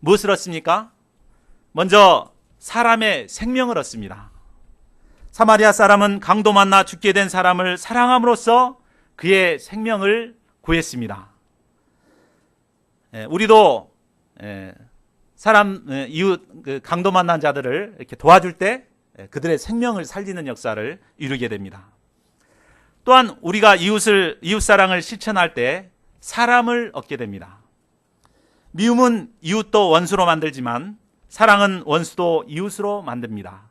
무엇을 얻습니까? 먼저 사람의 생명을 얻습니다. 사마리아 사람은 강도 만나 죽게 된 사람을 사랑함으로써 그의 생명을 구했습니다. 우리도 이웃 강도 만난 자들을 이렇게 도와줄 때 그들의 생명을 살리는 역사를 이루게 됩니다. 또한 우리가 이웃 사랑을 실천할 때 사람을 얻게 됩니다. 미움은 이웃도 원수로 만들지만 사랑은 원수도 이웃으로 만듭니다.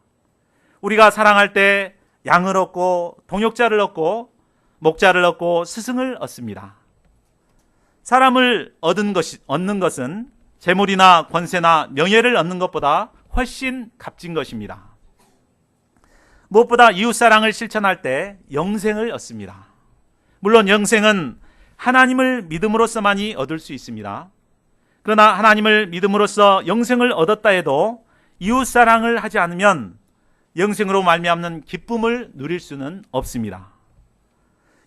우리가 사랑할 때 양을 얻고 동역자를 얻고 목자를 얻고 스승을 얻습니다. 사람을 얻는 것은 재물이나 권세나 명예를 얻는 것보다 훨씬 값진 것입니다. 무엇보다 이웃사랑을 실천할 때 영생을 얻습니다. 물론 영생은 하나님을 믿음으로써만이 얻을 수 있습니다. 그러나 하나님을 믿음으로써 영생을 얻었다 해도 이웃사랑을 하지 않으면 영생으로 말미암는 기쁨을 누릴 수는 없습니다.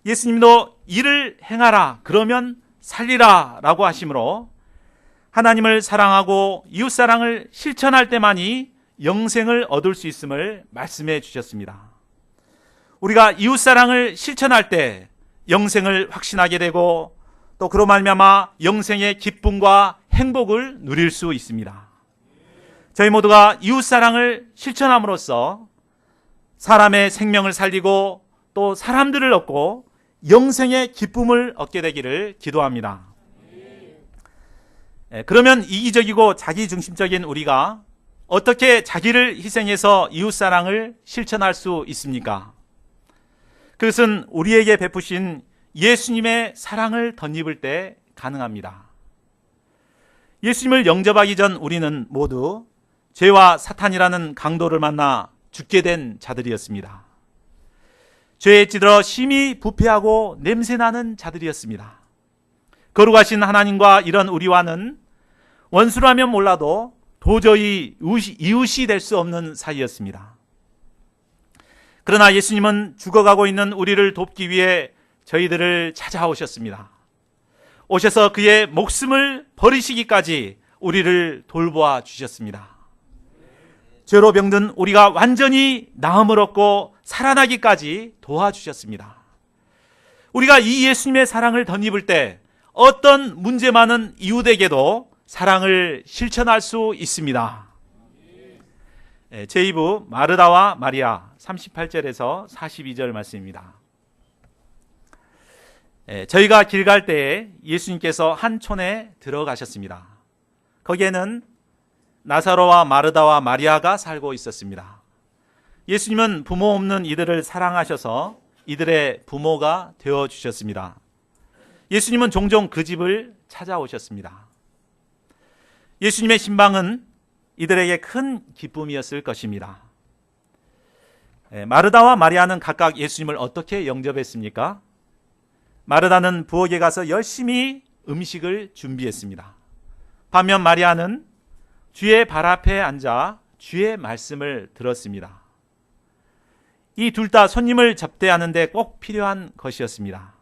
예수님도 이를 행하라 그러면 살리라 라고 하시므로 하나님을 사랑하고 이웃사랑을 실천할 때만이 영생을 얻을 수 있음을 말씀해 주셨습니다. 우리가 이웃사랑을 실천할 때 영생을 확신하게 되고 또 그로 말미암아 영생의 기쁨과 행복을 누릴 수 있습니다. 저희 모두가 이웃사랑을 실천함으로써 사람의 생명을 살리고 또 사람들을 얻고 영생의 기쁨을 얻게 되기를 기도합니다. 그러면 이기적이고 자기중심적인 우리가 어떻게 자기를 희생해서 이웃사랑을 실천할 수 있습니까? 그것은 우리에게 베푸신 예수님의 사랑을 덧입을 때 가능합니다. 예수님을 영접하기 전 우리는 모두 죄와 사탄이라는 강도를 만나 죽게 된 자들이었습니다. 죄에 찌들어 심히 부패하고 냄새나는 자들이었습니다. 거룩하신 하나님과 이런 우리와는 원수라면 몰라도 도저히 이웃이 될 수 없는 사이였습니다. 그러나 예수님은 죽어가고 있는 우리를 돕기 위해 저희들을 찾아오셨습니다. 오셔서 그의 목숨을 버리시기까지 우리를 돌보아 주셨습니다. 죄로 병든 우리가 완전히 나음을 얻고 살아나기까지 도와주셨습니다. 우리가 이 예수님의 사랑을 덧입을 때 어떤 문제 많은 이웃에게도 사랑을 실천할 수 있습니다. 제2부 마르다와 마리아 38절에서 42절 말씀입니다. 저희가 길 갈 때에 예수님께서 한 촌에 들어가셨습니다. 거기에는 나사로와 마르다와 마리아가 살고 있었습니다. 예수님은 부모 없는 이들을 사랑하셔서 이들의 부모가 되어주셨습니다. 예수님은 종종 그 집을 찾아오셨습니다. 예수님의 신방은 이들에게 큰 기쁨이었을 것입니다. 마르다와 마리아는 각각 예수님을 어떻게 영접했습니까? 마르다는 부엌에 가서 열심히 음식을 준비했습니다. 반면 마리아는 주의 발 앞에 앉아 주의 말씀을 들었습니다. 이 둘 다 손님을 접대하는 데 꼭 필요한 것이었습니다.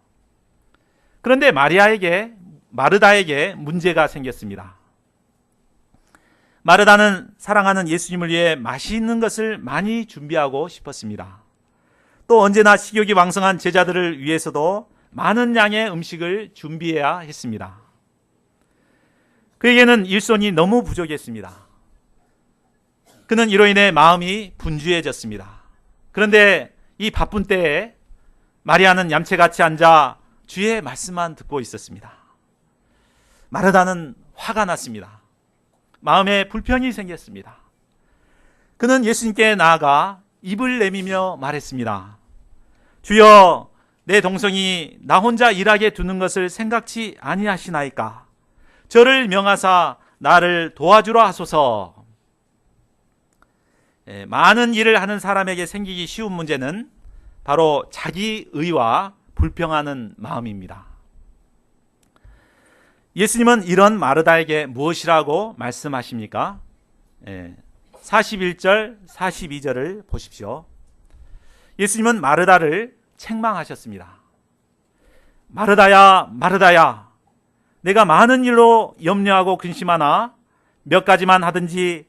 그런데 마르다에게 문제가 생겼습니다. 마르다는 사랑하는 예수님을 위해 맛있는 것을 많이 준비하고 싶었습니다. 또 언제나 식욕이 왕성한 제자들을 위해서도 많은 양의 음식을 준비해야 했습니다. 그에게는 일손이 너무 부족했습니다. 그는 이로 인해 마음이 분주해졌습니다. 그런데 이 바쁜 때에 마리아는 얌체같이 앉아 주의 말씀만 듣고 있었습니다. 마르다는 화가 났습니다. 마음에 불편이 생겼습니다. 그는 예수님께 나아가 입을 내미며 말했습니다. 주여, 내 동생이 나 혼자 일하게 두는 것을 생각지 아니하시나이까? 저를 명하사 나를 도와주라 하소서. 많은 일을 하는 사람에게 생기기 쉬운 문제는 바로 자기 의와 불평하는 마음입니다. 예수님은 이런 마르다에게 무엇이라고 말씀하십니까? 41절, 42절을 보십시오. 예수님은 마르다를 책망하셨습니다. 마르다야, 마르다야, 내가 많은 일로 염려하고 근심하나 몇 가지만 하든지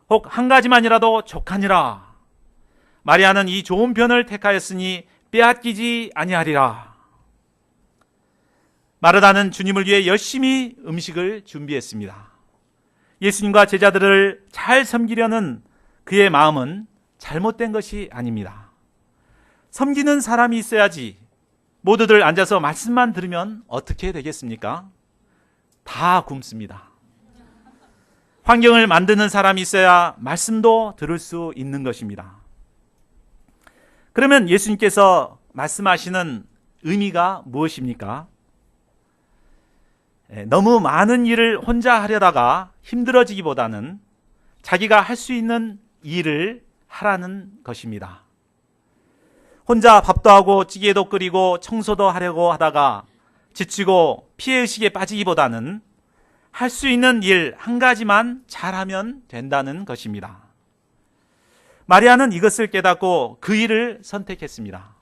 혹 한 가지만이라도 족하니라. 마리아는 이 좋은 편을 택하였으니 빼앗기지 아니하리라. 마르다는 주님을 위해 열심히 음식을 준비했습니다. 예수님과 제자들을 잘 섬기려는 그의 마음은 잘못된 것이 아닙니다. 섬기는 사람이 있어야지 모두들 앉아서 말씀만 들으면 어떻게 되겠습니까? 다 굶습니다. 환경을 만드는 사람이 있어야 말씀도 들을 수 있는 것입니다. 그러면 예수님께서 말씀하시는 의미가 무엇입니까? 너무 많은 일을 혼자 하려다가 힘들어지기보다는 자기가 할 수 있는 일을 하라는 것입니다. 혼자 밥도 하고 찌개도 끓이고 청소도 하려고 하다가 지치고 피해의식에 빠지기보다는 할 수 있는 일 한 가지만 잘하면 된다는 것입니다. 마리아는 이것을 깨닫고 그 일을 선택했습니다.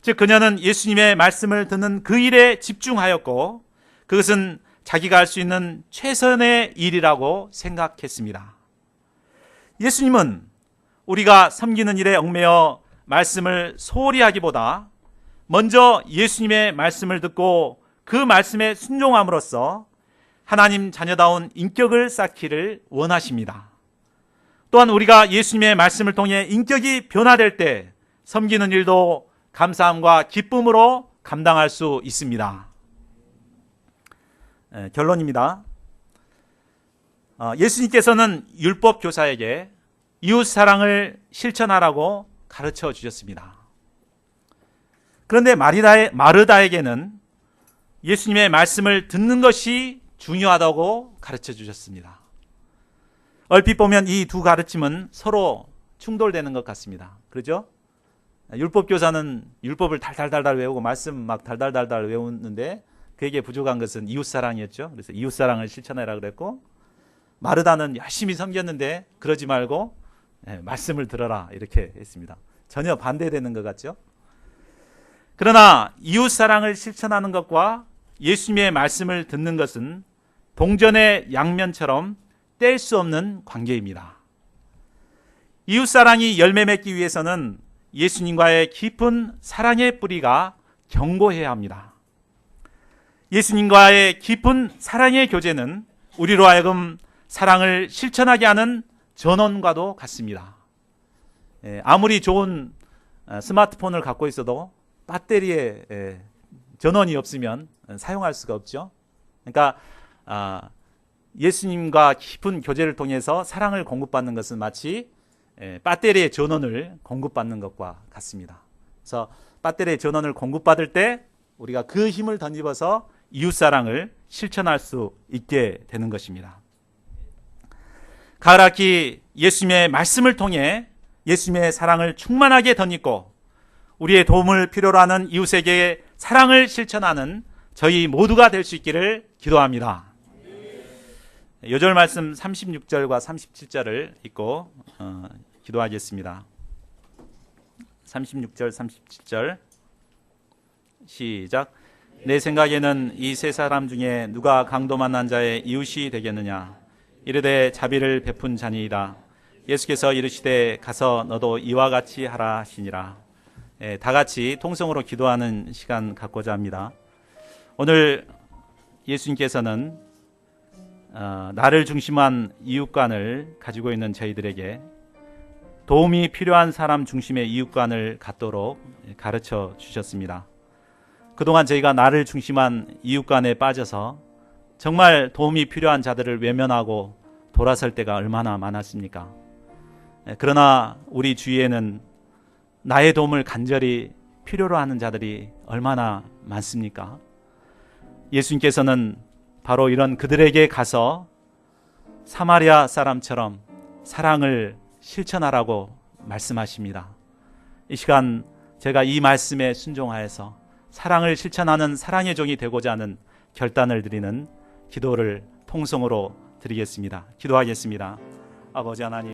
즉 그녀는 예수님의 말씀을 듣는 그 일에 집중하였고 그것은 자기가 할 수 있는 최선의 일이라고 생각했습니다. 예수님은 우리가 섬기는 일에 얽매여 말씀을 소홀히 하기보다 먼저 예수님의 말씀을 듣고 그 말씀에 순종함으로써 하나님 자녀다운 인격을 쌓기를 원하십니다. 또한 우리가 예수님의 말씀을 통해 인격이 변화될 때 섬기는 일도 감사함과 기쁨으로 감당할 수 있습니다. 결론입니다. 예수님께서는 율법 교사에게 이웃 사랑을 실천하라고 가르쳐 주셨습니다. 그런데 마르다에게는 예수님의 말씀을 듣는 것이 중요하다고 가르쳐 주셨습니다. 얼핏 보면 이 두 가르침은 서로 충돌되는 것 같습니다. 그렇죠? 율법 교사는 율법을 달달달달 외우고 말씀 막 달달달달 외우는데 그에게 부족한 것은 이웃사랑이었죠. 그래서 이웃사랑을 실천해라 그랬고, 마르다는 열심히 섬겼는데 그러지 말고 말씀을 들어라 이렇게 했습니다. 전혀 반대되는 것 같죠. 그러나 이웃사랑을 실천하는 것과 예수님의 말씀을 듣는 것은 동전의 양면처럼 뗄 수 없는 관계입니다. 이웃사랑이 열매 맺기 위해서는 예수님과의 깊은 사랑의 뿌리가 견고해야 합니다. 예수님과의 깊은 사랑의 교제는 우리로 하여금 사랑을 실천하게 하는 전원과도 같습니다. 아무리 좋은 스마트폰을 갖고 있어도 배터리에 전원이 없으면 사용할 수가 없죠. 그러니까 예수님과 깊은 교제를 통해서 사랑을 공급받는 것은 마치 배터리의 전원을 공급받는 것과 같습니다. 그래서 배터리의 전원을 공급받을 때 우리가 그 힘을 덧입어서 이웃사랑을 실천할 수 있게 되는 것입니다. 가을학기 예수님의 말씀을 통해 예수님의 사랑을 충만하게 덧입고 우리의 도움을 필요로 하는 이웃에게 사랑을 실천하는 저희 모두가 될 수 있기를 기도합니다. 요절 말씀 36절과 37절을 읽고 기도하겠습니다. 36절 37절 시작. 내 생각에는 이 세 사람 중에 누가 강도 만난 자의 이웃이 되겠느냐. 이르되 자비를 베푼 자니이다. 예수께서 이르시되 가서 너도 이와 같이 하라 하시니라. 다 같이 통성으로 기도하는 시간 갖고자 합니다. 오늘 예수님께서는 나를 중심한 이웃관을 가지고 있는 저희들에게 도움이 필요한 사람 중심의 이웃관을 갖도록 가르쳐 주셨습니다. 그동안 저희가 나를 중심한 이웃관에 빠져서 정말 도움이 필요한 자들을 외면하고 돌아설 때가 얼마나 많았습니까? 그러나 우리 주위에는 나의 도움을 간절히 필요로 하는 자들이 얼마나 많습니까? 예수님께서는 바로 이런 그들에게 가서 사마리아 사람처럼 사랑을 실천하라고 말씀하십니다. 이 시간 제가 이 말씀에 순종하여서 사랑을 실천하는 사랑의 종이 되고자 하는 결단을 드리는 기도를 통성으로 드리겠습니다. 기도하겠습니다. 아버지 하나님,